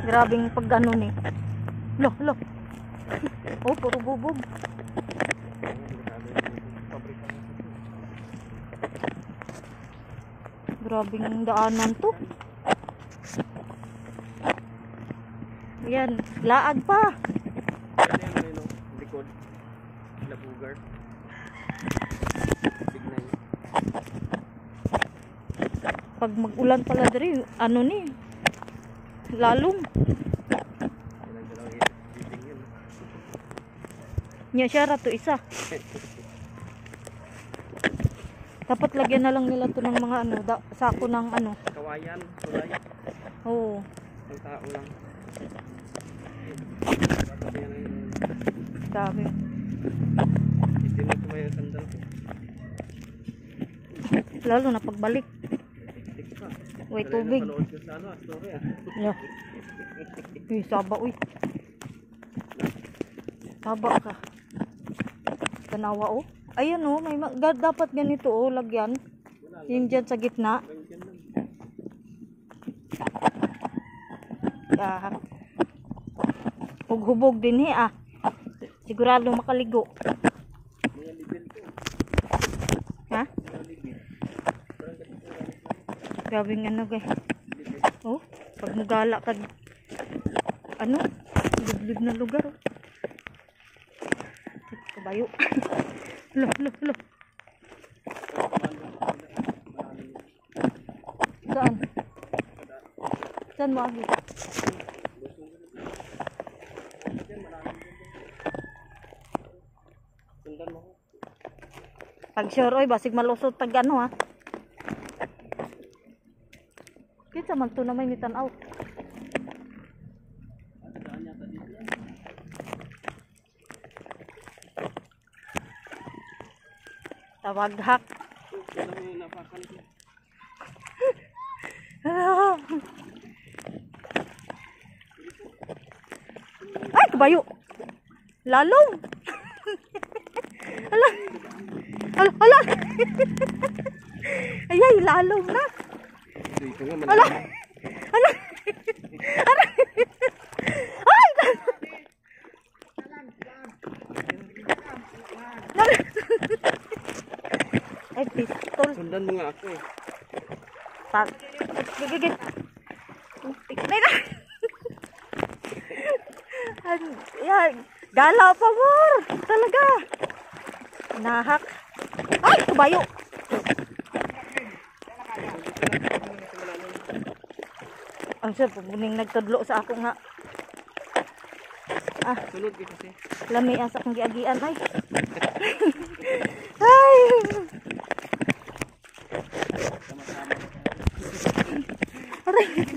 Grabing pag ano ni. Lo. Oh, puro bubog. Grabing daanan to. Yan, laag pa. Likod. Labugar. Pag mag-ulan pala diri, ano ni? Lalong. Nya siya rato isa. Dapat lagyan na lang nila to ng mga ano, sako ng ano. Kawayan, tulay. Oo. Ang tao lang. Dami. Itinit ko yung sandal ko. Lalo na pagbalik. Uy, tubig. Napanood ko sa ano, story ah. Yeah. Uy, saba uy. Saba ka. Tanawa oh. Ayun oh, may dapat ganito oh, lagyan. Yun dyan sa gitna. Yeah. Hubog din ah. Sigurado makaligo. Ha? Grabing ano guys. Oh, pag magala ka ano? Liblib na lugar oh. Kabayo. Lo. Saan? Saan mo agi? Pag sure oy, basig malusot tag ano ha. Kita man to na may nitanaw. Tawaghak. Ay, kabayo. Lalong. Hala. Ay, lalong na. Hala. Ay! Ay, pistol. Sundan mo nga ako eh. Gigigit. Tignan na. Yan. Gala pa more. Talaga. Nahak. Ay, kabayo. Ang sir, puning nagtudlo sa ako nga. Ah, Sunod kasi. lami asa kong giagian ay. Ay. Aray.